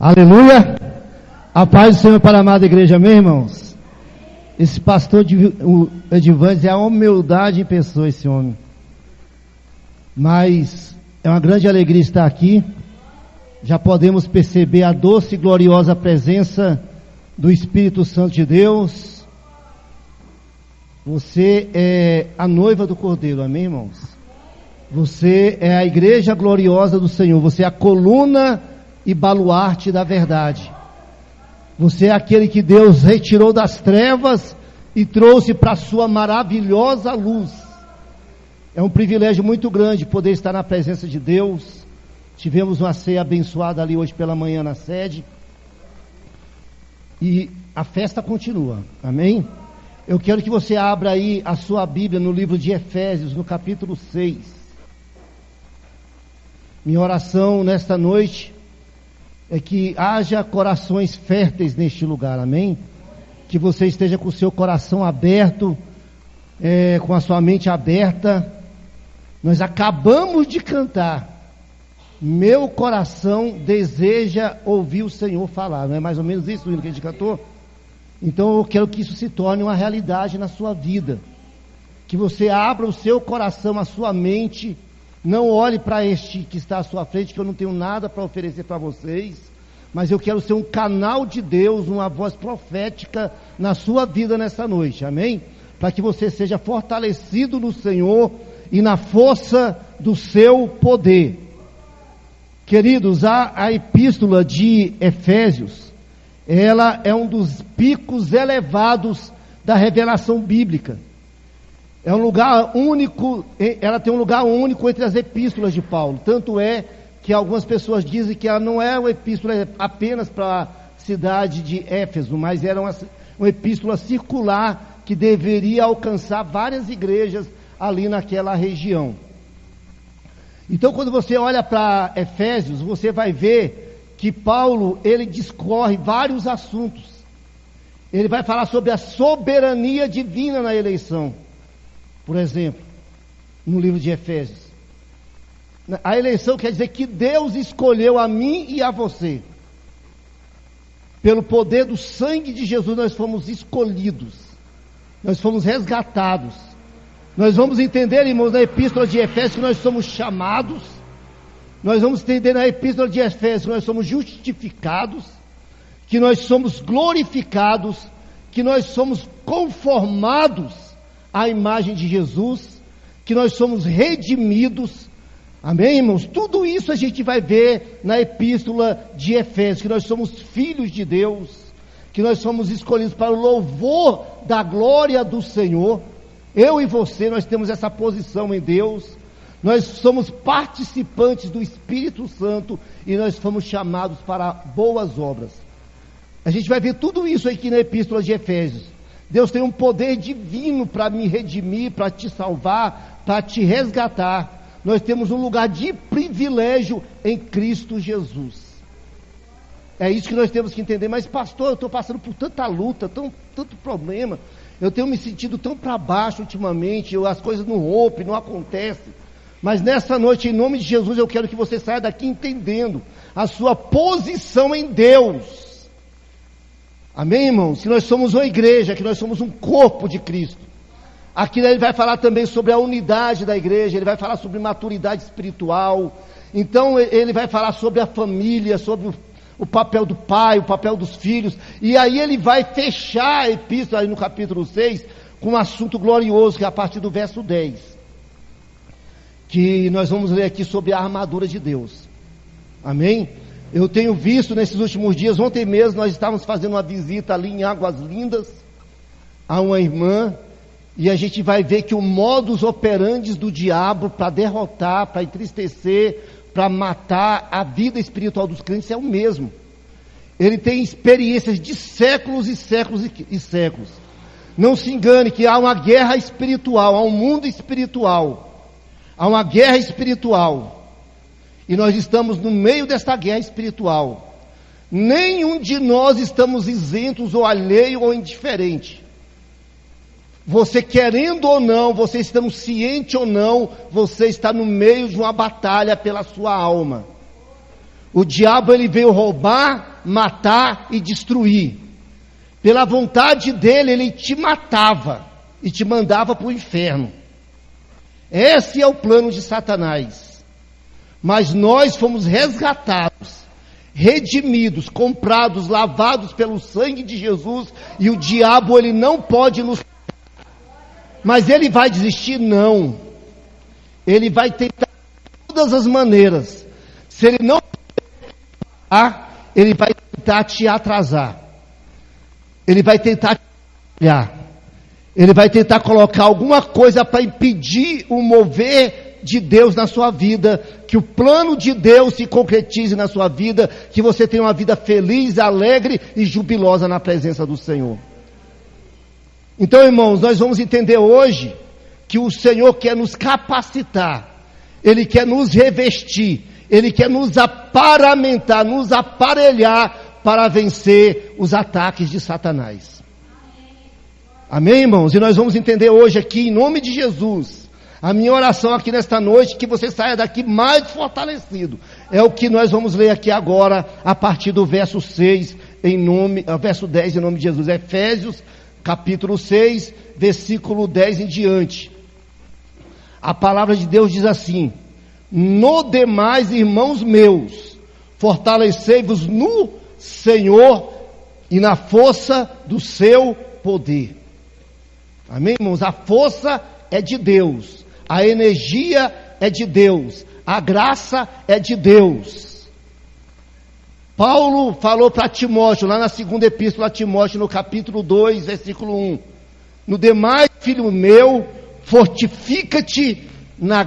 Aleluia! A paz do Senhor para a amada igreja, meus irmãos. Esse pastor o Edivantes é a humildade em pessoa, esse homem. Mas é uma grande alegria estar aqui. Já podemos perceber a doce e gloriosa presença do Espírito Santo de Deus. Você é a noiva do Cordeiro, amém, irmãos? Você é a igreja gloriosa do Senhor. Você é a coluna e baluarte da verdade. Você é aquele que Deus retirou das trevas e trouxe para a sua maravilhosa luz. É um privilégio muito grande poder estar na presença de Deus. Tivemos uma ceia abençoada ali hoje pela manhã na sede. E a festa continua, amém? Eu quero que você abra aí a sua Bíblia no livro de Efésios, no capítulo 6. Minha oração nesta noite é que haja corações férteis neste lugar, amém? Que você esteja com o seu coração aberto, com a sua mente aberta. Nós acabamos de cantar, meu coração deseja ouvir o Senhor falar, não é mais ou menos isso que a gente cantou? Então eu quero que isso se torne uma realidade na sua vida, que você abra o seu coração, a sua mente. Não olhe para este que está à sua frente, que eu não tenho nada para oferecer para vocês, mas eu quero ser um canal de Deus, uma voz profética na sua vida nessa noite, amém? Para que você seja fortalecido no Senhor e na força do seu poder. Queridos, a epístola de Efésios, ela é um dos picos elevados da revelação bíblica. É um lugar único, ela tem um lugar único entre as epístolas de Paulo. Tanto é que algumas pessoas dizem que ela não é uma epístola apenas para a cidade de Éfeso, mas era uma epístola circular que deveria alcançar várias igrejas ali naquela região. Então, quando você olha para Efésios, você vai ver que Paulo, ele discorre vários assuntos. Ele vai falar sobre a soberania divina na eleição. Por exemplo, no livro de Efésios, a eleição quer dizer que Deus escolheu a mim e a você. Pelo poder do sangue de Jesus nós fomos escolhidos, nós fomos resgatados. Nós vamos entender, irmãos, na epístola de Efésios que nós somos chamados. Nós vamos entender na epístola de Efésios que nós somos justificados, que nós somos glorificados, que nós somos conformados à imagem de Jesus, que nós somos redimidos, amém, irmãos? Tudo isso a gente vai ver na epístola de Efésios, que nós somos filhos de Deus, que nós somos escolhidos para o louvor da glória do Senhor. Eu e você, nós temos essa posição em Deus, nós somos participantes do Espírito Santo e nós fomos chamados para boas obras. A gente vai ver tudo isso aqui na epístola de Efésios. Deus tem um poder divino para me redimir, para te salvar, para te resgatar. Nós temos um lugar de privilégio em Cristo Jesus. É isso que nós temos que entender. Mas pastor, eu estou passando por tanta luta, tanto problema. Eu tenho me sentido tão para baixo ultimamente, as coisas não rompem, não acontecem. Mas nessa noite, em nome de Jesus, eu quero que você saia daqui entendendo a sua posição em Deus. Amém, irmãos? Que nós somos uma igreja, que nós somos um corpo de Cristo. Aqui ele vai falar também sobre a unidade da igreja, ele vai falar sobre maturidade espiritual. Então ele vai falar sobre a família, sobre o papel do pai, o papel dos filhos. E aí ele vai fechar a epístola aí no capítulo 6 com um assunto glorioso, que é a partir do verso 10. Que nós vamos ler aqui sobre a armadura de Deus. Amém? Eu tenho visto nesses últimos dias, ontem mesmo nós estávamos fazendo uma visita ali em Águas Lindas, a uma irmã, e a gente vai ver que o modus operandi do diabo para derrotar, para entristecer, para matar a vida espiritual dos crentes é o mesmo. Ele tem experiências de séculos e séculos e séculos. Não se engane que há uma guerra espiritual, há um mundo espiritual, há uma guerra espiritual. E nós estamos no meio desta guerra espiritual. Nenhum de nós estamos isentos ou alheio ou indiferente. Você querendo ou não, você estando ciente ou não, você está no meio de uma batalha pela sua alma. O diabo ele veio roubar, matar e destruir. Pela vontade dele, ele te matava e te mandava para o inferno. Esse é o plano de Satanás. Mas nós fomos resgatados, redimidos, comprados, lavados pelo sangue de Jesus, e o diabo ele não pode nos... Mas ele vai desistir? Não. Ele vai tentar de todas as maneiras. Se ele não ele vai tentar te atrasar. Ele vai tentar te atrapalhar. Ele vai tentar colocar alguma coisa para impedir o mover de Deus na sua vida, que o plano de Deus se concretize na sua vida, que você tenha uma vida feliz, alegre e jubilosa na presença do Senhor. Então, irmãos, nós vamos entender hoje que o Senhor quer nos capacitar, Ele quer nos revestir, Ele quer nos aparamentar, nos aparelhar para vencer os ataques de Satanás. Amém, irmãos? E nós vamos entender hoje aqui, em nome de Jesus, a minha oração aqui nesta noite, que você saia daqui mais fortalecido. É o que nós vamos ler aqui agora, a partir do verso 6, verso 10, em nome de Jesus. Efésios, capítulo 6, versículo 10 em diante. A palavra de Deus diz assim: no demais, irmãos meus, fortalecei-vos no Senhor e na força do seu poder. Amém, irmãos? A força é de Deus, a energia é de Deus, a graça é de Deus. Paulo falou para Timóteo, lá na segunda epístola a Timóteo, no capítulo 2, versículo 1: no demais, filho meu, fortifica-se na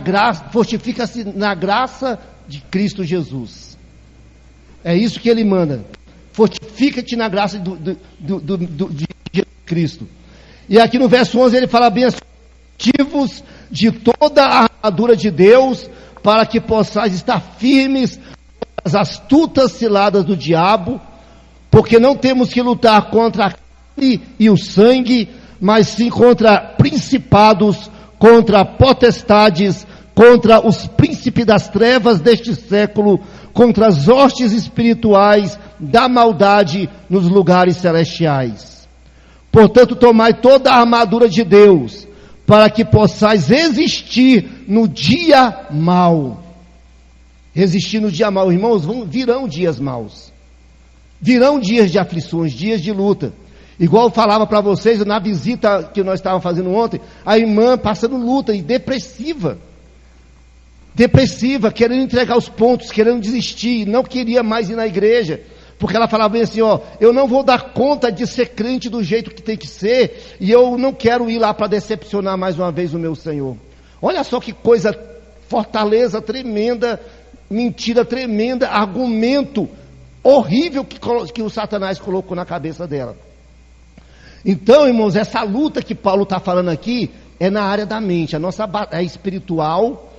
graça de Cristo Jesus. É isso que ele manda. Fortifica-te na graça de Jesus Cristo. E aqui no verso 11 ele fala bem assim: ativos de toda a armadura de Deus, para que possais estar firmes as astutas ciladas do diabo, porque não temos que lutar contra a carne e o sangue, mas sim contra principados, contra potestades, contra os príncipes das trevas deste século, contra as hostes espirituais da maldade nos lugares celestiais. Portanto, tomai toda a armadura de Deus, para que possais resistir no dia mau. Resistir no dia mau, irmãos, virão dias maus. Virão dias de aflições, dias de luta. Igual eu falava para vocês na visita que nós estávamos fazendo ontem, a irmã passando luta e depressiva, querendo entregar os pontos, querendo desistir, não queria mais ir na igreja, porque ela falava bem assim: ó, eu não vou dar conta de ser crente do jeito que tem que ser, e eu não quero ir lá para decepcionar mais uma vez o meu Senhor. Olha só que coisa, fortaleza tremenda, mentira tremenda, argumento horrível que o Satanás colocou na cabeça dela. Então, irmãos, essa luta que Paulo está falando aqui é na área da mente. A nossa é espiritual,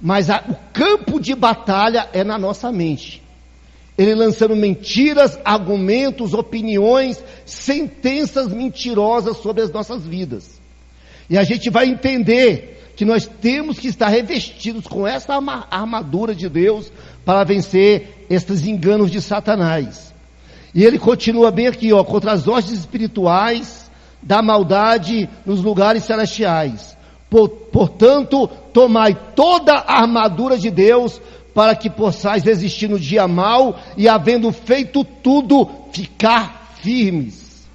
mas o campo de batalha é na nossa mente. Ele lançando mentiras, argumentos, opiniões, sentenças mentirosas sobre as nossas vidas. E a gente vai entender que nós temos que estar revestidos com essa armadura de Deus para vencer estes enganos de Satanás. E ele continua bem aqui, ó: contra as hostes espirituais da maldade nos lugares celestiais. Portanto, tomai toda a armadura de Deus, para que possais resistir no dia mau, e havendo feito tudo, ficar firmes.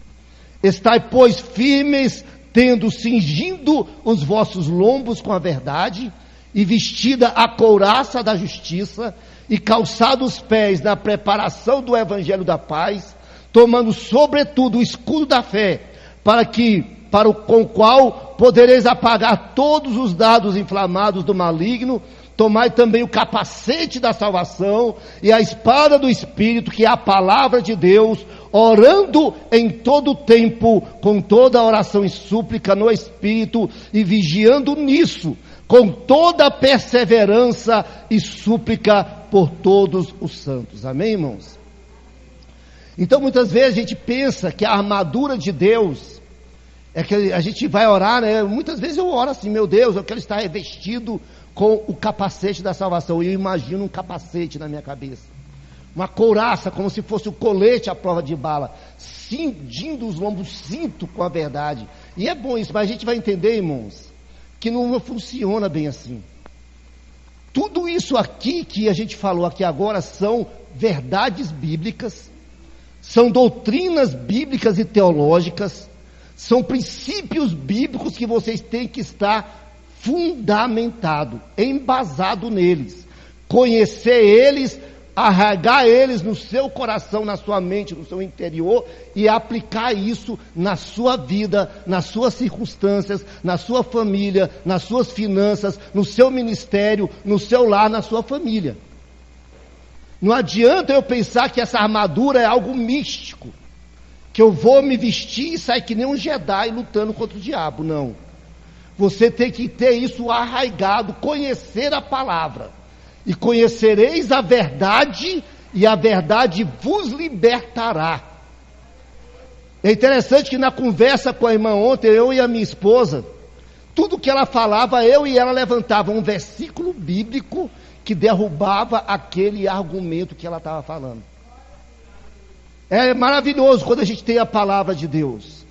Estai, pois, firmes, tendo cingindo os vossos lombos com a verdade, e vestida a couraça da justiça, e calçado os pés na preparação do evangelho da paz, tomando sobretudo o escudo da fé, com o qual podereis apagar todos os dardos inflamados do maligno. Tomai também o capacete da salvação e a espada do Espírito, que é a palavra de Deus, orando em todo o tempo, com toda oração e súplica no Espírito, e vigiando nisso, com toda perseverança e súplica por todos os santos. Amém, irmãos? Então, muitas vezes a gente pensa que a armadura de Deus é que a gente vai orar, né? Muitas vezes eu oro assim: meu Deus, eu quero estar revestido com o capacete da salvação. E eu imagino um capacete na minha cabeça. uma couraça, como se fosse o colete à prova de bala, cingindo os lombos, cinto com a verdade. E é bom isso, mas a gente vai entender, irmãos, que não funciona bem assim. Tudo isso aqui que a gente falou aqui agora são verdades bíblicas, são doutrinas bíblicas e teológicas, são princípios bíblicos que vocês têm que estar fundamentado, embasado neles, conhecer eles, arraigar eles no seu coração, na sua mente, no seu interior, e aplicar isso na sua vida, nas suas circunstâncias, na sua família, nas suas finanças, no seu ministério, no seu lar, na sua família. Não adianta eu pensar que essa armadura é algo místico, que eu vou me vestir e sair que nem um Jedi lutando contra o diabo. Não. Você tem que ter isso arraigado, conhecer a palavra. E conhecereis a verdade, e a verdade vos libertará. É interessante que na conversa com a irmã ontem, eu e a minha esposa, tudo que ela falava, eu e ela levantava um versículo bíblico que derrubava aquele argumento que ela estava falando. É maravilhoso quando a gente tem a palavra de Deus.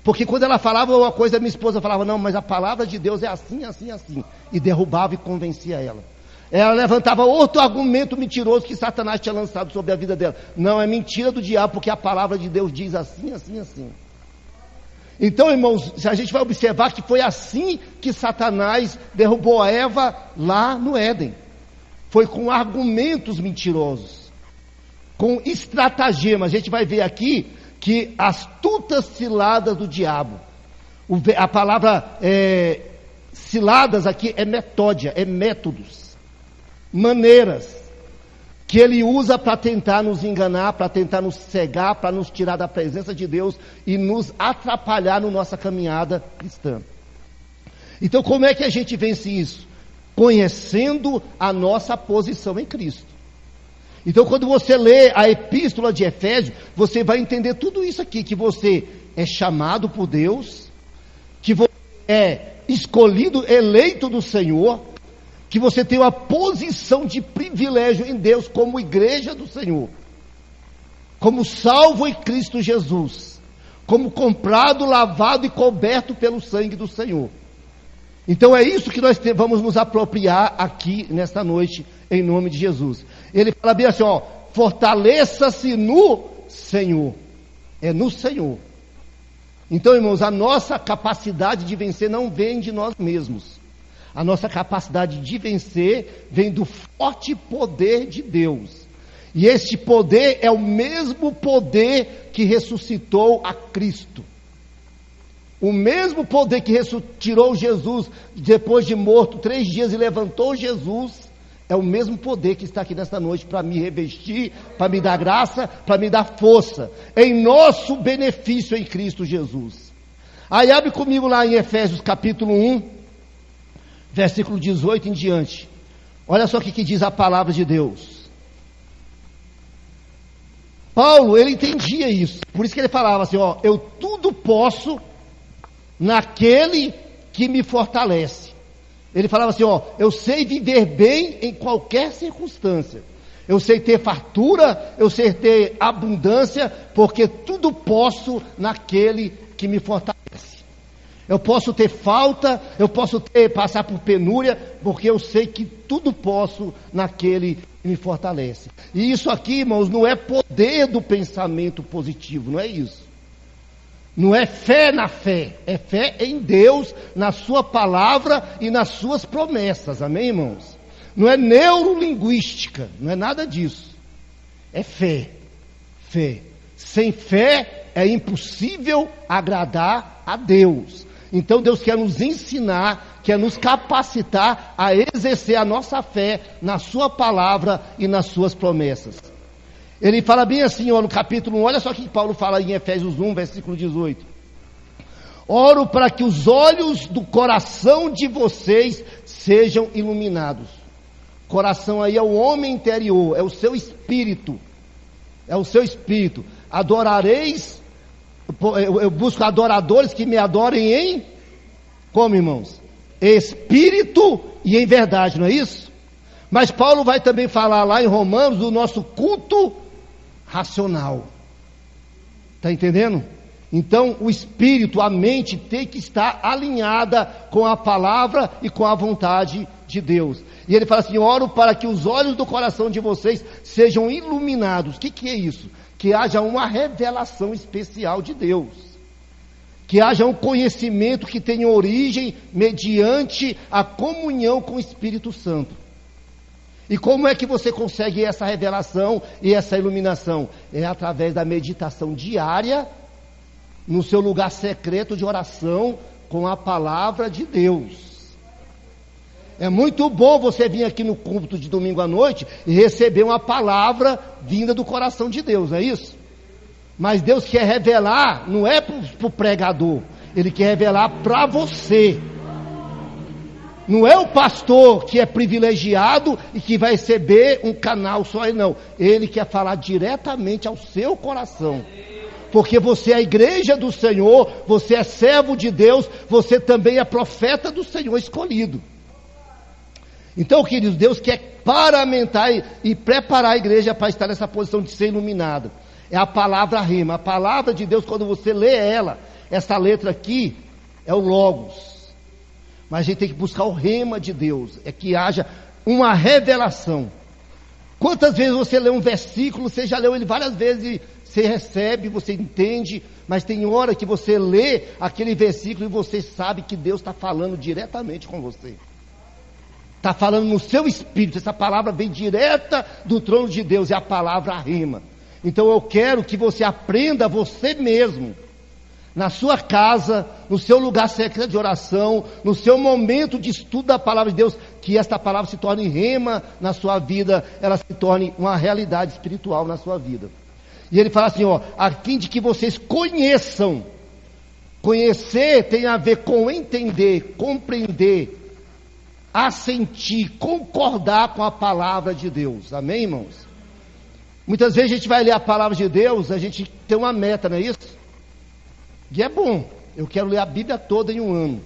Porque quando ela falava uma coisa, a minha esposa falava, não, mas a palavra de Deus é assim, assim, assim. E derrubava e convencia ela. Ela levantava outro argumento mentiroso que Satanás tinha lançado sobre a vida dela. Não, é mentira do diabo, porque a palavra de Deus diz assim, assim, assim. Então, irmãos, a gente vai observar que foi assim que Satanás derrubou a Eva lá no Éden. Foi com argumentos mentirosos, com estratagemas. A gente vai ver aqui que astutas ciladas do diabo. A palavra ciladas aqui é metódia, é métodos, maneiras que ele usa para tentar nos enganar, para tentar nos cegar, para nos tirar da presença de Deus e nos atrapalhar na nossa caminhada cristã. Então, como é que a gente vence isso? Conhecendo a nossa posição em Cristo. Então, quando você lê a epístola de Efésios, você vai entender tudo isso aqui, que você é chamado por Deus, que você é escolhido, eleito do Senhor, que você tem uma posição de privilégio em Deus como igreja do Senhor, como salvo em Cristo Jesus, como comprado, lavado e coberto pelo sangue do Senhor. Então é isso que nós vamos nos apropriar aqui nesta noite, em nome de Jesus. Ele fala bem assim, ó, fortaleça-se no Senhor, é no Senhor. Então, irmãos, a nossa capacidade de vencer não vem de nós mesmos. A nossa capacidade de vencer vem do forte poder de Deus. E este poder é o mesmo poder que ressuscitou a Cristo. O mesmo poder que tirou Jesus depois de morto 3 dias e levantou Jesus, é o mesmo poder que está aqui nesta noite para me revestir, para me dar graça, para me dar força, em nosso benefício em Cristo Jesus. Aí abre comigo lá em Efésios capítulo 1, versículo 18 em diante. Olha só o que diz a palavra de Deus. Paulo, ele entendia isso, por isso que ele falava assim, ó, eu tudo posso naquele que me fortalece. Ele falava assim, ó, eu sei viver bem em qualquer circunstância, eu sei ter fartura, eu sei ter abundância, porque tudo posso naquele que me fortalece. Eu posso ter falta, eu posso passar por penúria, porque eu sei que tudo posso naquele que me fortalece. E isso aqui, irmãos, não é poder do pensamento positivo, não é isso. Não é fé na fé, é fé em Deus, na sua palavra e nas suas promessas, amém, irmãos? Não é neurolinguística, não é nada disso. É fé, fé. Sem fé é impossível agradar a Deus. Então Deus quer nos ensinar, quer nos capacitar a exercer a nossa fé na sua palavra e nas suas promessas. Ele fala bem assim, ó, no capítulo 1, olha só o que Paulo fala em Efésios 1, versículo 18. Oro para que os olhos do coração de vocês sejam iluminados. Coração aí é o homem interior, é o seu espírito. É o seu espírito. Adorareis, eu busco adoradores que me adorem em, como irmãos? Espírito e em verdade, não é isso? Mas Paulo vai também falar lá em Romanos do nosso culto racional. Está entendendo? Então o espírito, a mente tem que estar alinhada com a palavra e com a vontade de Deus. E ele fala assim: oro para que os olhos do coração de vocês sejam iluminados. O que é isso? Que haja uma revelação especial de Deus, que haja um conhecimento que tenha origem mediante a comunhão com o Espírito Santo. E como é que você consegue essa revelação e essa iluminação? É através da meditação diária, no seu lugar secreto de oração, com a palavra de Deus. É muito bom você vir aqui no culto de domingo à noite e receber uma palavra vinda do coração de Deus, não é isso? Mas Deus quer revelar, não é para o pregador, Ele quer revelar para você. Não é o pastor que é privilegiado e que vai receber um canal só, não. Ele quer falar diretamente ao seu coração. Porque você é a igreja do Senhor, você é servo de Deus, você também é profeta do Senhor escolhido. Então, queridos, Deus quer paramentar e preparar a igreja para estar nessa posição de ser iluminada. É a palavra rema. A palavra de Deus, quando você lê ela, essa letra aqui é o Logos. Mas a gente tem que buscar o rema de Deus, é que haja uma revelação. Quantas vezes você lê um versículo, você já leu ele várias vezes, você recebe, você entende, mas tem hora que você lê aquele versículo e você sabe que Deus está falando diretamente com você. Está falando no seu espírito, essa palavra vem direta do trono de Deus, é a palavra rema. Então eu quero que você aprenda você mesmo, na sua casa, no seu lugar secreto de oração, no seu momento de estudo da palavra de Deus, que esta palavra se torne rema na sua vida, ela se torne uma realidade espiritual na sua vida. E ele fala assim, a fim de que vocês conheçam. Conhecer tem a ver com entender, compreender, assentir, concordar com a palavra de Deus. Amém, irmãos? Muitas vezes a gente vai ler a palavra de Deus, a gente tem uma meta, não é isso? E é bom, eu quero ler a Bíblia toda em um ano.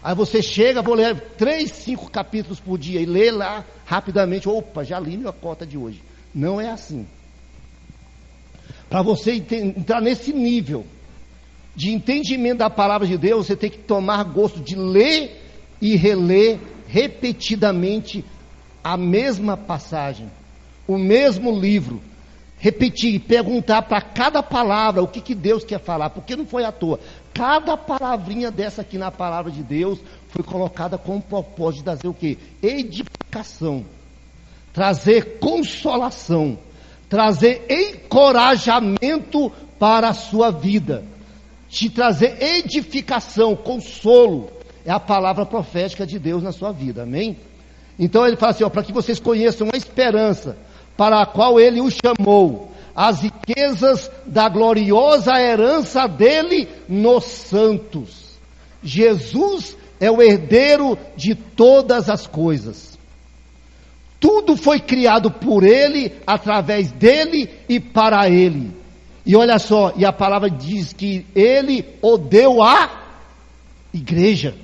Aí você chega, vou ler 3, 5 capítulos por dia e lê lá rapidamente, opa, já li minha cota de hoje. Não é assim. Para você entrar nesse nível de entendimento da palavra de Deus, você tem que tomar gosto de ler e reler repetidamente a mesma passagem, o mesmo livro. Repetir, perguntar para cada palavra o que Deus quer falar, porque não foi à toa. Cada palavrinha dessa aqui na palavra de Deus foi colocada com o propósito de trazer o quê? Edificação, trazer consolação, trazer encorajamento para a sua vida, te trazer edificação, consolo. É a palavra profética de Deus na sua vida, amém? Então ele fala assim, para que vocês conheçam a esperança para a qual ele o chamou, as riquezas da gloriosa herança dele nos santos. Jesus é o herdeiro de todas as coisas. Tudo foi criado por ele, através dele e para ele. E olha só, e a palavra diz que ele o deu à igreja.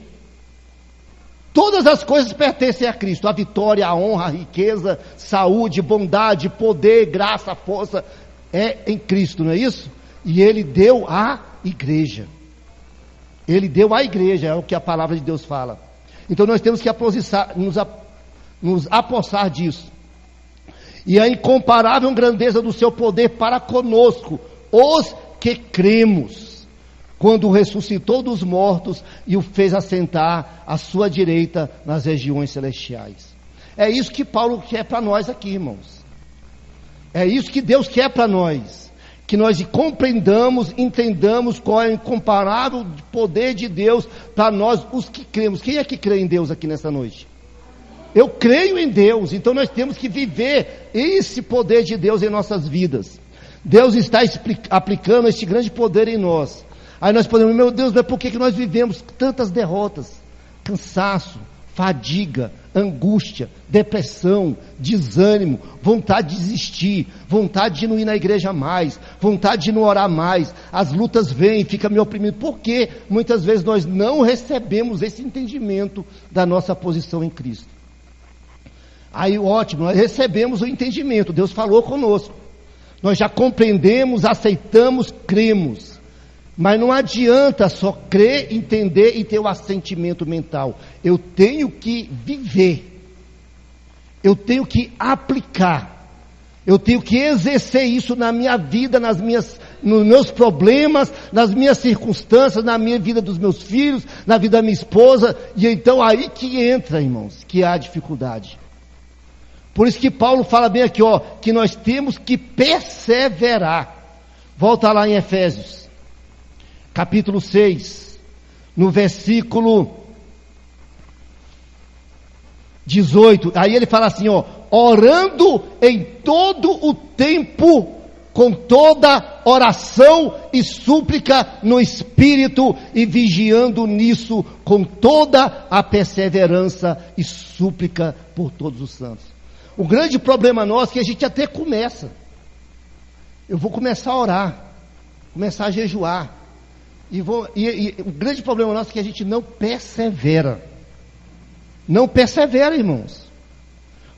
Todas as coisas pertencem a Cristo, a vitória, a honra, a riqueza, saúde, bondade, poder, graça, força, é em Cristo, não é isso? E Ele deu à igreja. Ele deu à igreja, é o que a palavra de Deus fala. Então nós temos que nos apossar disso. E a incomparável grandeza do seu poder para conosco, os que cremos, quando ressuscitou dos mortos e o fez assentar à sua direita nas regiões celestiais. É isso que Paulo quer para nós aqui, irmãos. É isso que Deus quer para nós. Que nós compreendamos, entendamos qual é o incomparável poder de Deus para nós, os que cremos. Quem é que crê em Deus aqui nessa noite? Eu creio em Deus, então nós temos que viver esse poder de Deus em nossas vidas. Deus está aplicando este grande poder em nós. Aí nós podemos, meu Deus, mas por que nós vivemos tantas derrotas? Cansaço, fadiga, angústia, depressão, desânimo, vontade de desistir, vontade de não ir na igreja mais, vontade de não orar mais. As lutas vêm, fica me oprimindo. Por quê? Muitas vezes nós não recebemos esse entendimento da nossa posição em Cristo. Aí ótimo, nós recebemos o entendimento, Deus falou conosco. Nós já compreendemos, aceitamos, cremos. Mas não adianta só crer, entender e ter o assentimento mental. Eu tenho que viver. Eu tenho que aplicar. Eu tenho que exercer isso na minha vida, nos meus problemas, nas minhas circunstâncias, na minha vida dos meus filhos, na vida da minha esposa. E então aí que entra, irmãos, que há dificuldade. Por isso que Paulo fala bem aqui, que nós temos que perseverar. Volta lá em Efésios, capítulo 6, no versículo 18. Aí ele fala assim, orando em todo o tempo, com toda oração e súplica no Espírito, e vigiando nisso com toda a perseverança e súplica por todos os santos. O grande problema nosso é que a gente até começa. Eu vou começar a orar, começar a jejuar, e o grande problema nosso é que a gente não persevera. Não persevera, irmãos.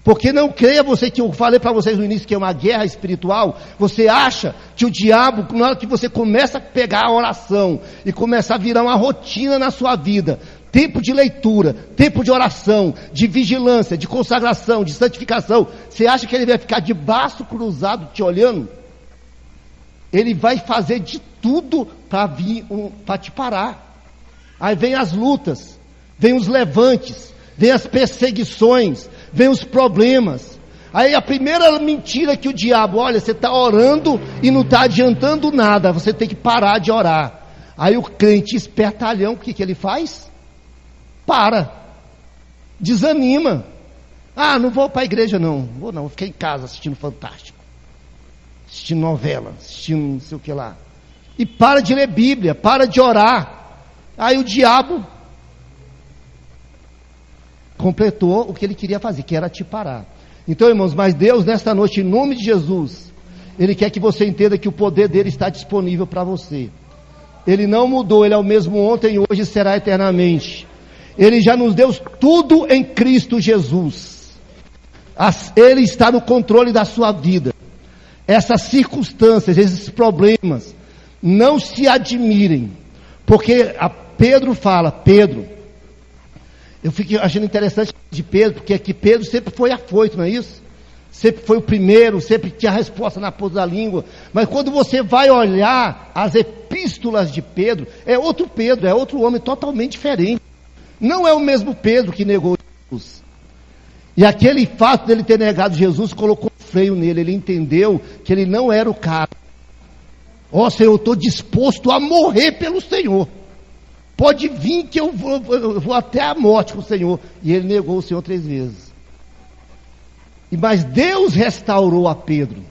Porque não creia você, que eu falei para vocês no início que é uma guerra espiritual. Você acha que o diabo, na hora que você começa a pegar a oração e começa a virar uma rotina na sua vida, tempo de leitura, tempo de oração, de vigilância, de consagração, de santificação, você acha que ele vai ficar de braço cruzado te olhando? Ele vai fazer de tudo para te parar. Aí vem as lutas, vem os levantes, vem as perseguições, vem os problemas. Aí a primeira mentira que o diabo, olha, você está orando e não está adiantando nada, você tem que parar de orar. Aí o crente espertalhão, o que ele faz? Para, desanima. Não vou para a igreja não, vou ficar em casa assistindo Fantástico, assistindo novela, assistindo não sei o que lá. E para de ler Bíblia, para de orar. Aí o diabo completou o que ele queria fazer, que era te parar. Então, irmãos, mas Deus nesta noite, em nome de Jesus, Ele quer que você entenda que o poder dele está disponível para você. Ele não mudou, Ele é o mesmo ontem, hoje e será eternamente. Ele já nos deu tudo em Cristo Jesus. Ele está no controle da sua vida. Essas circunstâncias, esses problemas, não se admirem, porque Pedro fala, eu fico achando interessante de Pedro, porque aqui Pedro sempre foi afoito, não é isso? Sempre foi o primeiro, sempre tinha a resposta na ponta da língua. Mas quando você vai olhar as epístolas de Pedro, é outro homem totalmente diferente. Não é o mesmo Pedro que negou Jesus. E aquele fato dele ter negado Jesus colocou freio nele. Ele entendeu que ele não era o cara. Senhor, eu estou disposto a morrer pelo Senhor. Pode vir que eu vou até a morte com o Senhor. E ele negou o Senhor 3 vezes. Mas Deus restaurou a Pedro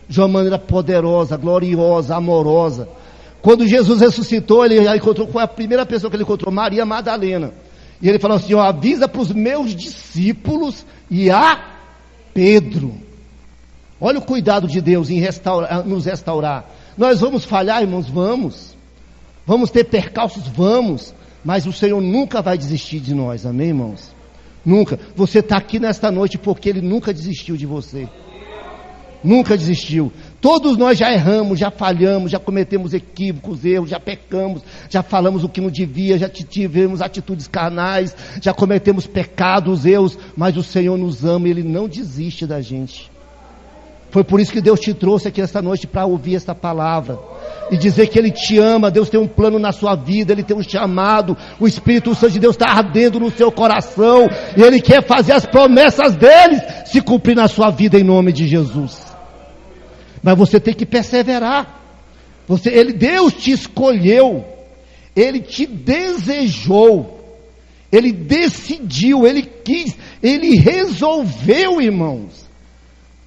de uma maneira poderosa, gloriosa, amorosa. Quando Jesus ressuscitou, ele encontrou com a primeira pessoa que ele encontrou, Maria Madalena. E ele falou assim, avisa para os meus discípulos e a Pedro. Olha o cuidado de Deus em nos restaurar. Nós vamos falhar, irmãos? Vamos ter percalços? Vamos. Mas o Senhor nunca vai desistir de nós, amém, irmãos? Nunca. Você está aqui nesta noite porque Ele nunca desistiu de você. Nunca desistiu. Todos nós já erramos, já falhamos, já cometemos equívocos, erros, já pecamos, já falamos o que não devia, já tivemos atitudes carnais, já cometemos pecados, erros, mas o Senhor nos ama e Ele não desiste da gente. Foi por isso que Deus te trouxe aqui esta noite para ouvir esta palavra e dizer que Ele te ama. Deus tem um plano na sua vida, Ele tem um chamado, o Espírito Santo de Deus está ardendo no seu coração e Ele quer fazer as promessas dEle se cumprir na sua vida em nome de Jesus. Mas você tem que perseverar. Deus te escolheu, Ele te desejou, Ele decidiu, Ele quis, Ele resolveu, irmãos,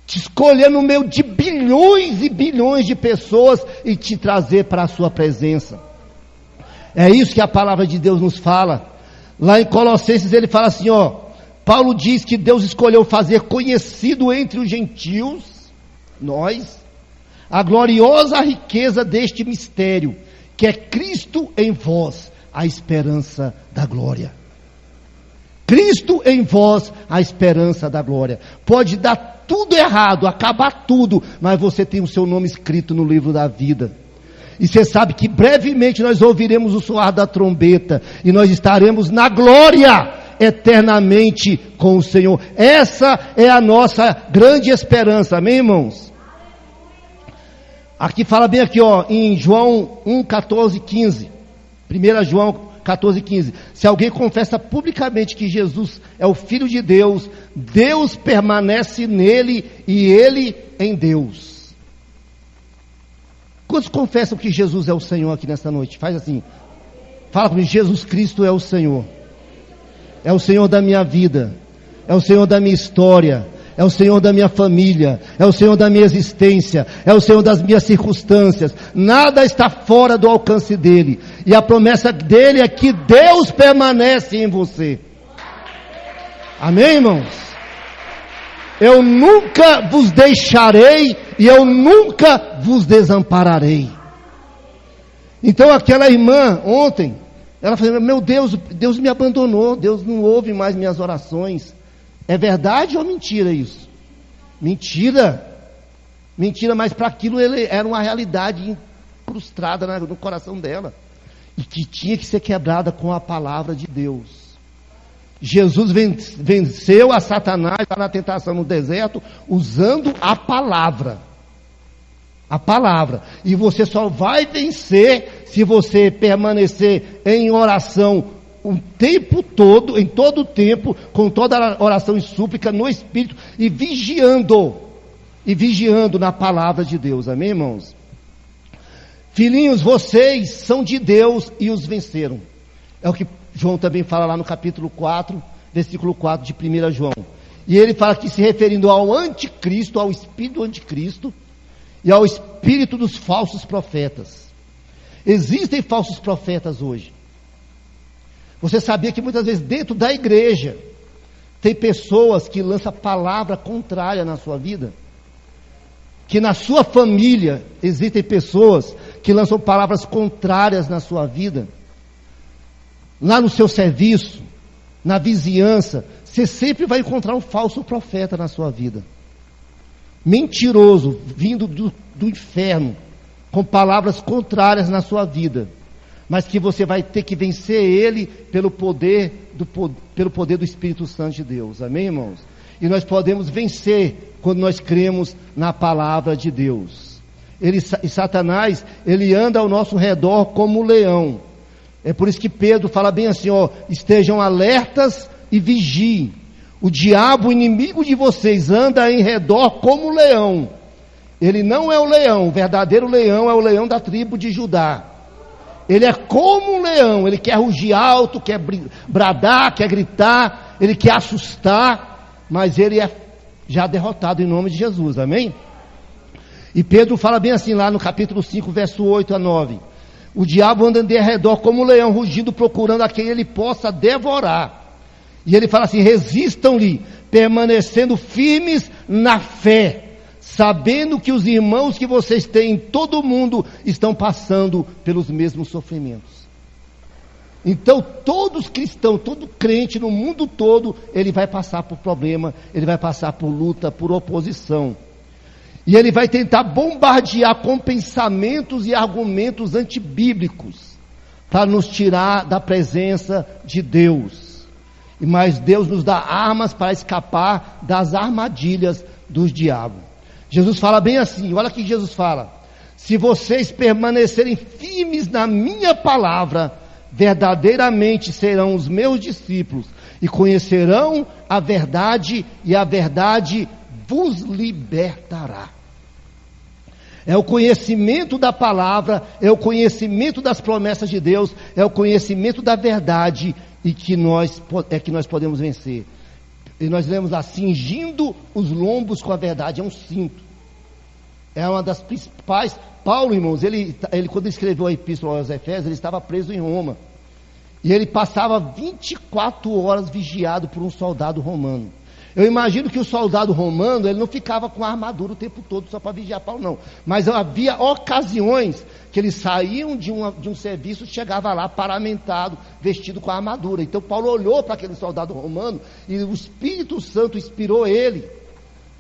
te escolher no meio de bilhões e bilhões de pessoas e te trazer para a sua presença. É isso que a palavra de Deus nos fala. Lá em Colossenses ele fala assim, Paulo diz que Deus escolheu fazer conhecido entre os gentios, nós, a gloriosa riqueza deste mistério, que é Cristo em vós, a esperança da glória. Cristo em vós, a esperança da glória. Pode dar tudo errado, acabar tudo, mas você tem o seu nome escrito no livro da vida. E você sabe que brevemente nós ouviremos o soar da trombeta, e nós estaremos na glória, eternamente com o Senhor. Essa é a nossa grande esperança, amém, irmãos? Aqui fala bem aqui, ó, em João 1, 14, 15. 1 João 14, 15. Se alguém confessa publicamente que Jesus é o Filho de Deus, Deus permanece nele e ele em Deus. Quantos confessam que Jesus é o Senhor aqui nesta noite? Faz assim. Fala comigo, Jesus Cristo é o Senhor. É o Senhor da minha vida. É o Senhor da minha história. É o Senhor da minha família, é o Senhor da minha existência, é o Senhor das minhas circunstâncias. Nada está fora do alcance dele. E a promessa dele é que Deus permanece em você. Amém, irmãos? Eu nunca vos deixarei e eu nunca vos desampararei. Então aquela irmã ontem, ela falou: meu Deus, Deus me abandonou, Deus não ouve mais minhas orações. É verdade ou mentira isso? Mentira. Mentira, mas para aquilo ele era uma realidade incrustada no coração dela. E que tinha que ser quebrada com a palavra de Deus. Jesus venceu a Satanás lá na tentação no deserto, usando a palavra. A palavra. E você só vai vencer se você permanecer em oração o tempo todo, em todo o tempo, com toda a oração e súplica no Espírito, e vigiando na palavra de Deus, amém, irmãos? Filhinhos, vocês são de Deus e os venceram. É o que João também fala lá no capítulo 4, versículo 4 de 1 João. E ele fala aqui se referindo ao anticristo, ao espírito do anticristo, e ao espírito dos falsos profetas. Existem falsos profetas hoje. Você sabia que muitas vezes dentro da igreja tem pessoas que lançam palavra contrária na sua vida? Que na sua família existem pessoas que lançam palavras contrárias na sua vida? Lá no seu serviço, na vizinhança, você sempre vai encontrar um falso profeta na sua vida. Mentiroso, vindo do inferno, com palavras contrárias na sua vida. Mas que você vai ter que vencer ele pelo poder do Espírito Santo de Deus, amém, irmãos? E nós podemos vencer quando nós cremos na palavra de Deus. E Satanás, ele anda ao nosso redor como um leão. É por isso que Pedro fala bem assim, ó: estejam alertas e vigiem. O diabo, inimigo de vocês, anda em redor como um leão. Ele não é o leão, o verdadeiro leão é o leão da tribo de Judá. Ele é como um leão, ele quer rugir alto, quer bradar, quer gritar, ele quer assustar, mas ele é já derrotado em nome de Jesus, amém? E Pedro fala bem assim lá no capítulo 5, verso 8 a 9. O diabo anda em redor como um leão, rugindo, procurando a quem ele possa devorar. E ele fala assim: resistam-lhe, permanecendo firmes na fé, sabendo que os irmãos que vocês têm em todo o mundo estão passando pelos mesmos sofrimentos. Então todos cristãos, todo crente no mundo todo, ele vai passar por problema, ele vai passar por luta, por oposição. E ele vai tentar bombardear com pensamentos e argumentos antibíblicos, para nos tirar da presença de Deus. Mas Deus nos dá armas para escapar das armadilhas dos diabos. Jesus fala bem assim, olha o que Jesus fala: se vocês permanecerem firmes na minha palavra, verdadeiramente serão os meus discípulos, e conhecerão a verdade, e a verdade vos libertará. É o conhecimento da palavra, é o conhecimento das promessas de Deus, é o conhecimento da verdade, e que nós podemos vencer. E nós lemos lá: cingindo os lombos com a verdade. É um cinto. É uma das principais. Paulo, irmãos, ele quando escreveu a epístola aos Efésios, ele estava preso em Roma. E ele passava 24 horas vigiado por um soldado romano. Eu imagino que o soldado romano, ele não ficava com a armadura o tempo todo só para vigiar Paulo, não. Mas havia ocasiões que eles saíam de um serviço, chegava lá paramentado, vestido com a armadura. Então Paulo olhou para aquele soldado romano e o Espírito Santo inspirou ele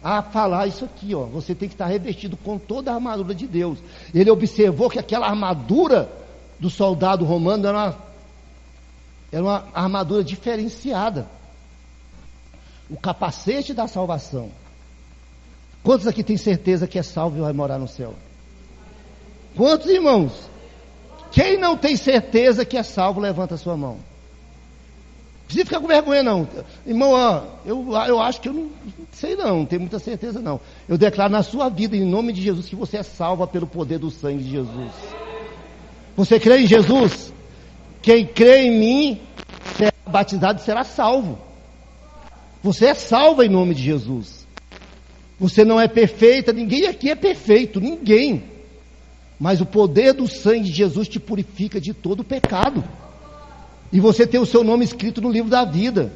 a falar isso aqui, ó, você tem que estar revestido com toda a armadura de Deus. Ele observou que aquela armadura do soldado romano era uma armadura diferenciada. O capacete da salvação. Quantos aqui têm certeza que é salvo e vai morar no céu? Quantos, irmãos? Quem não tem certeza que é salvo, levanta a sua mão. Não precisa ficar com vergonha não. Irmão, ó, eu acho que eu não sei não tenho muita certeza não. Eu declaro na sua vida, em nome de Jesus, que você é salva pelo poder do sangue de Jesus. Você crê em Jesus? Quem crê em mim, será batizado e será salvo. Você é salvo em nome de Jesus. Você não é perfeita, ninguém aqui é perfeito, ninguém. Mas o poder do sangue de Jesus te purifica de todo o pecado. E você tem o seu nome escrito no livro da vida.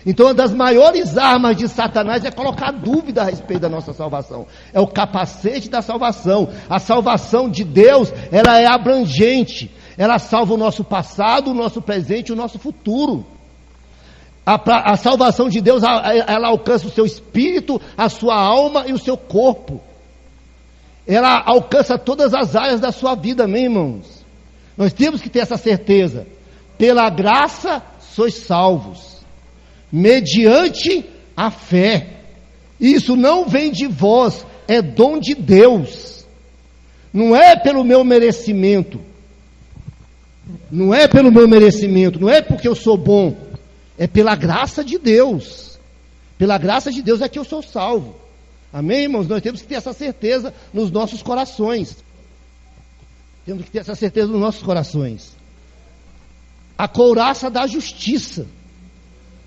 Então, uma das maiores armas de Satanás é colocar dúvida a respeito da nossa salvação. É o capacete da salvação. A salvação de Deus, ela é abrangente. Ela salva o nosso passado, o nosso presente e o nosso futuro. A salvação de Deus, ela alcança o seu espírito, a sua alma e o seu corpo. Ela alcança todas as áreas da sua vida, amém, irmãos? Nós temos que ter essa certeza. Pela graça sois salvos, mediante a fé. Isso não vem de vós, é dom de Deus. Não é pelo meu merecimento. Não é pelo meu merecimento, não é porque eu sou bom. É pela graça de Deus. Pela graça de Deus é que eu sou salvo. Amém, irmãos? Nós temos que ter essa certeza nos nossos corações. Temos que ter essa certeza nos nossos corações. A couraça da justiça.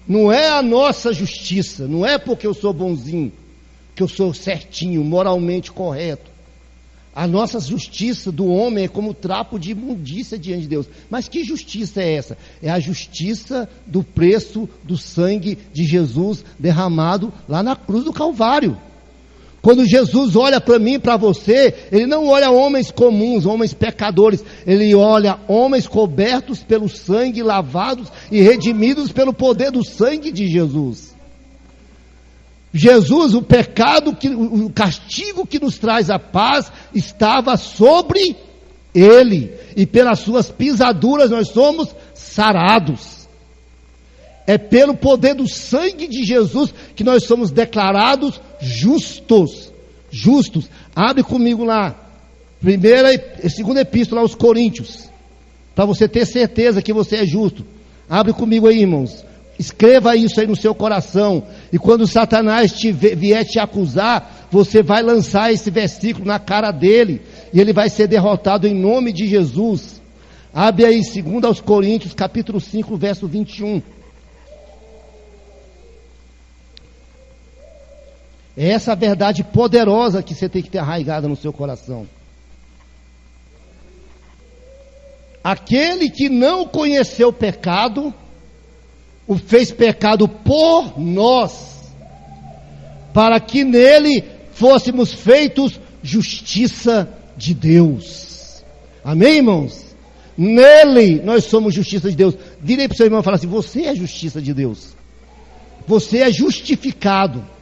Não é a nossa justiça. Não é porque eu sou bonzinho, que eu sou certinho, moralmente correto. A nossa justiça do homem é como trapo de imundícia diante de Deus. Mas que justiça é essa? É a justiça do preço do sangue de Jesus derramado lá na cruz do Calvário. Quando Jesus olha para mim e para você, Ele não olha homens comuns, homens pecadores. Ele olha homens cobertos pelo sangue, lavados e redimidos pelo poder do sangue de Jesus. Jesus, o pecado, o castigo que nos traz a paz, estava sobre Ele. E pelas suas pisaduras nós somos sarados. É pelo poder do sangue de Jesus que nós somos declarados justos. Justos. Abre comigo lá. Primeira e segunda epístola aos Coríntios. Para você ter certeza que você é justo. Abre comigo aí, irmãos. Escreva isso aí no seu coração. E quando Satanás vier te acusar, você vai lançar esse versículo na cara dele. E ele vai ser derrotado em nome de Jesus. Abre aí 2 aos Coríntios, capítulo 5, verso 21. É essa verdade poderosa que você tem que ter arraigada no seu coração. Aquele que não conheceu o pecado, o fez pecado por nós, para que nele fôssemos feitos justiça de Deus. Amém, irmãos? Nele nós somos justiça de Deus. Virei para o seu irmão e fala assim: você é justiça de Deus. Você é justificado.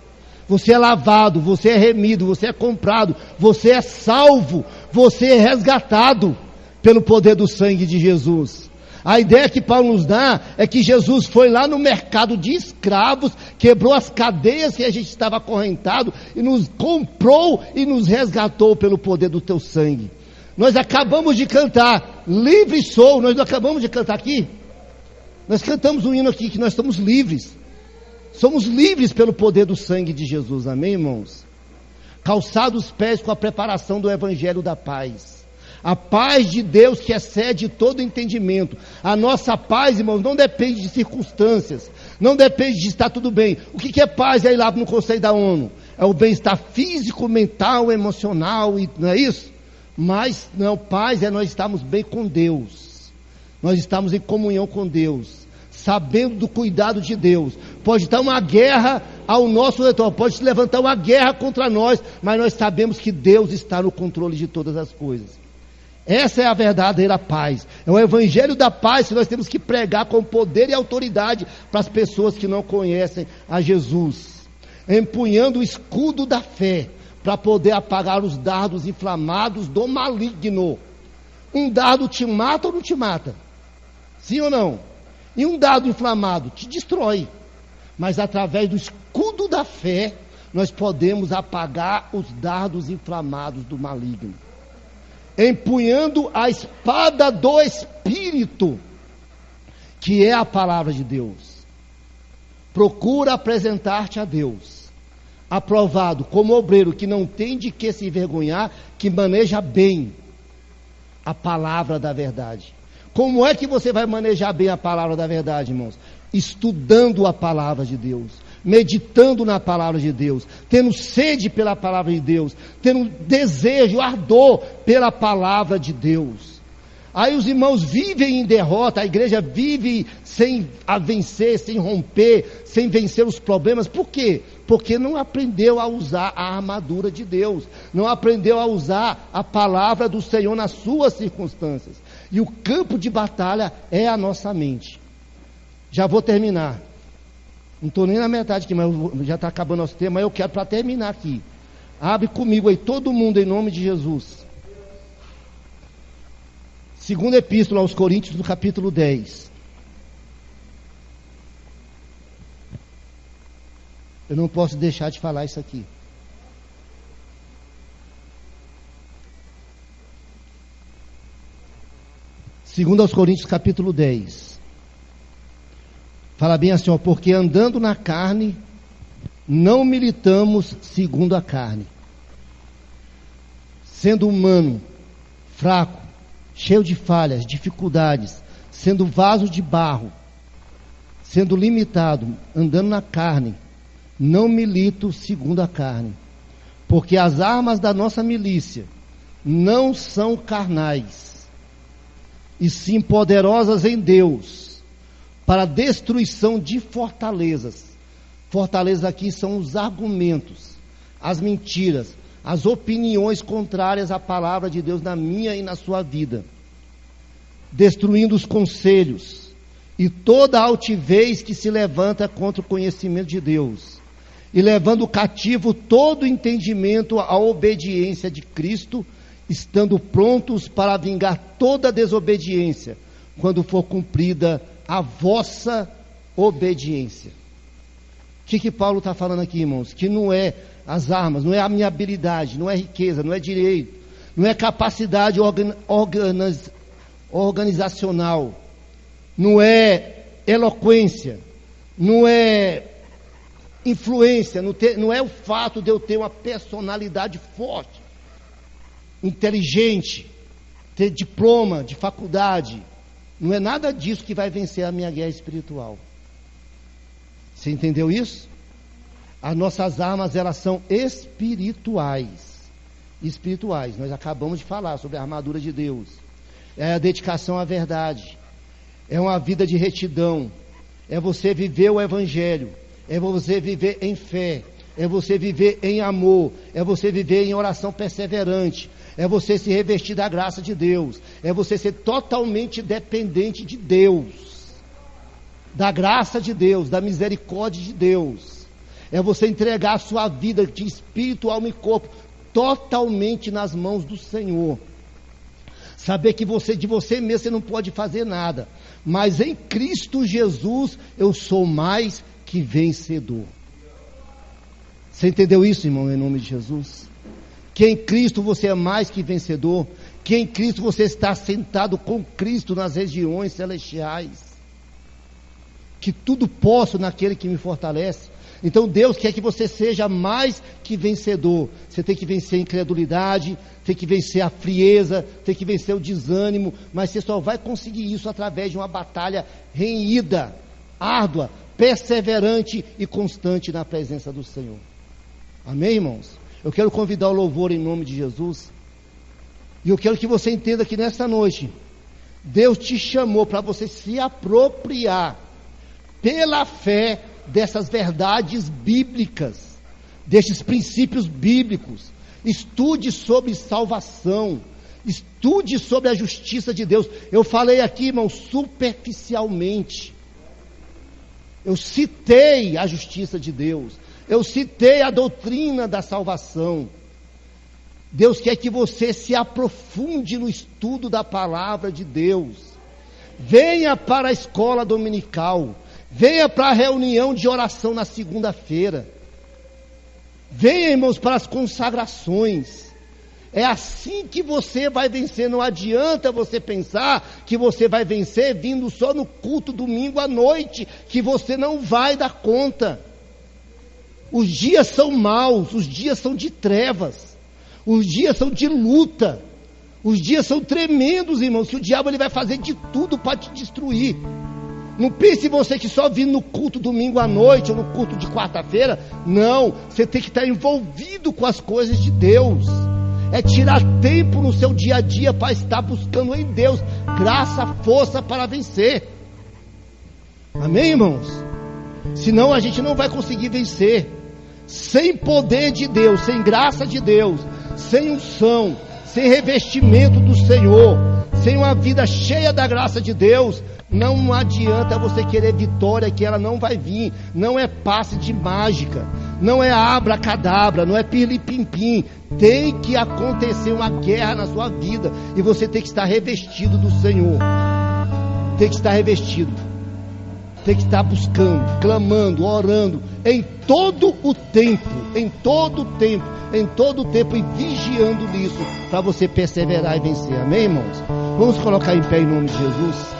Você é lavado, você é remido, você é comprado, você é salvo, você é resgatado pelo poder do sangue de Jesus. A ideia que Paulo nos dá é que Jesus foi lá no mercado de escravos, quebrou as cadeias que a gente estava acorrentado e nos comprou e nos resgatou pelo poder do teu sangue. Nós acabamos de cantar, livre sou, nós não acabamos de cantar aqui? Nós cantamos um hino aqui que nós estamos livres. Somos livres pelo poder do sangue de Jesus, amém, irmãos? Calçados os pés com a preparação do evangelho da paz. A paz de Deus que excede todo entendimento. A nossa paz, irmãos, não depende de circunstâncias. Não depende de estar tudo bem. O que é paz aí lá no Conselho da ONU? É o bem-estar físico, mental, emocional, não é isso? Mas não, paz é nós estarmos bem com Deus. Nós estamos em comunhão com Deus. Sabendo do cuidado de Deus. Pode estar uma guerra ao nosso redor, pode se levantar uma guerra contra nós, mas nós sabemos que Deus está no controle de todas as coisas. Essa é a verdadeira paz. É o evangelho da paz que nós temos que pregar com poder e autoridade para as pessoas que não conhecem a Jesus. Empunhando o escudo da fé para poder apagar os dardos inflamados do maligno. Um dardo te mata ou não te mata? Sim ou não? E um dardo inflamado te destrói. Mas através do escudo da fé, nós podemos apagar os dardos inflamados do maligno. Empunhando a espada do Espírito, que é a palavra de Deus. Procura apresentar-te a Deus, aprovado como obreiro que não tem de que se envergonhar, que maneja bem a palavra da verdade. Como é que você vai manejar bem a palavra da verdade, irmãos? Estudando a palavra de Deus, meditando na palavra de Deus, tendo sede pela palavra de Deus, tendo desejo, ardor pela palavra de Deus. Aí os irmãos vivem em derrota, a igreja vive sem a vencer, sem romper, sem vencer os problemas. Por quê? Porque não aprendeu a usar a armadura de Deus, não aprendeu a usar a palavra do Senhor nas suas circunstâncias. E o campo de batalha é a nossa mente. Já vou terminar. Não estou nem na metade aqui, mas já está acabando nosso tempo, mas eu quero para terminar aqui. Abre comigo aí, todo mundo, em nome de Jesus. Segunda epístola aos Coríntios, no capítulo 10. Eu não posso deixar de falar isso aqui. Segunda aos Coríntios, capítulo 10. Fala bem assim, ó, porque andando na carne, não militamos segundo a carne. Sendo humano, fraco, cheio de falhas, dificuldades, sendo vaso de barro, sendo limitado, andando na carne, não milito segundo a carne. Porque as armas da nossa milícia não são carnais, e sim poderosas em Deus, para a destruição de fortalezas. Fortalezas aqui são os argumentos, as mentiras, as opiniões contrárias à palavra de Deus na minha e na sua vida. Destruindo os conselhos e toda a altivez que se levanta contra o conhecimento de Deus. E levando cativo todo o entendimento à obediência de Cristo, estando prontos para vingar toda a desobediência, quando for cumprida a vossa obediência. O que Paulo está falando aqui, irmãos? Que não é as armas, não é a minha habilidade, não é riqueza, não é direito, não é capacidade organizacional, não é eloquência, não é influência, não é o fato de eu ter uma personalidade forte, inteligente, ter diploma de faculdade. Não é nada disso que vai vencer a minha guerra espiritual. Você entendeu isso? As nossas armas, elas são espirituais. Espirituais. Nós acabamos de falar sobre a armadura de Deus. É a dedicação à verdade. É uma vida de retidão. É você viver o evangelho. É você viver em fé. É você viver em amor. É você viver em oração perseverante. É você se revestir da graça de Deus. É você ser totalmente dependente de Deus, da graça de Deus, da misericórdia de Deus. É você entregar a sua vida de espírito, alma e corpo totalmente nas mãos do Senhor. Saber que de você mesmo você não pode fazer nada, mas em Cristo Jesus eu sou mais que vencedor. Você entendeu isso, irmão, em nome de Jesus? Que em Cristo você é mais que vencedor, que em Cristo você está sentado com Cristo nas regiões celestiais, que tudo posso naquele que me fortalece. Então Deus quer que você seja mais que vencedor. Você tem que vencer a incredulidade, tem que vencer a frieza, tem que vencer o desânimo, mas você só vai conseguir isso através de uma batalha renhida, árdua, perseverante e constante na presença do Senhor. Amém, irmãos? Eu quero convidar o louvor em nome de Jesus. E eu quero que você entenda que nesta noite Deus te chamou para você se apropriar pela fé dessas verdades bíblicas, desses princípios bíblicos. Estude sobre salvação, Estude sobre a justiça de Deus. Eu falei aqui, irmão, superficialmente. Eu citei a justiça de Deus. Eu citei a doutrina da salvação. Deus quer que você se aprofunde no estudo da palavra de Deus. Venha para a escola dominical. Venha para a reunião de oração na segunda-feira. Venha, irmãos, para as consagrações. É assim que você vai vencer. Não adianta você pensar que você vai vencer vindo só no culto domingo à noite, que você não vai dar conta. Os dias são maus, os dias são de trevas, os dias são de luta, os dias são tremendos, irmãos, que o diabo ele vai fazer de tudo para te destruir. Não pense você que só vindo no culto domingo à noite ou no culto de quarta-feira. Não, você tem que estar envolvido com as coisas de Deus. É tirar tempo no seu dia a dia para estar buscando em Deus graça, força para vencer. Amém, irmãos? Senão a gente não vai conseguir vencer. Sem poder de Deus, sem graça de Deus, sem unção, sem revestimento do Senhor, sem uma vida cheia da graça de Deus, não adianta você querer vitória, que ela não vai vir. Não é passe de mágica, não é abracadabra, não é pirlipimpim. Tem que acontecer uma guerra na sua vida, e você tem que estar revestido do Senhor. Tem que estar revestido, tem que estar buscando, clamando, orando em todo o tempo, em todo o tempo, em todo o tempo, e vigiando nisso, para você perseverar e vencer. Amém, irmãos? Vamos colocar em pé em nome de Jesus.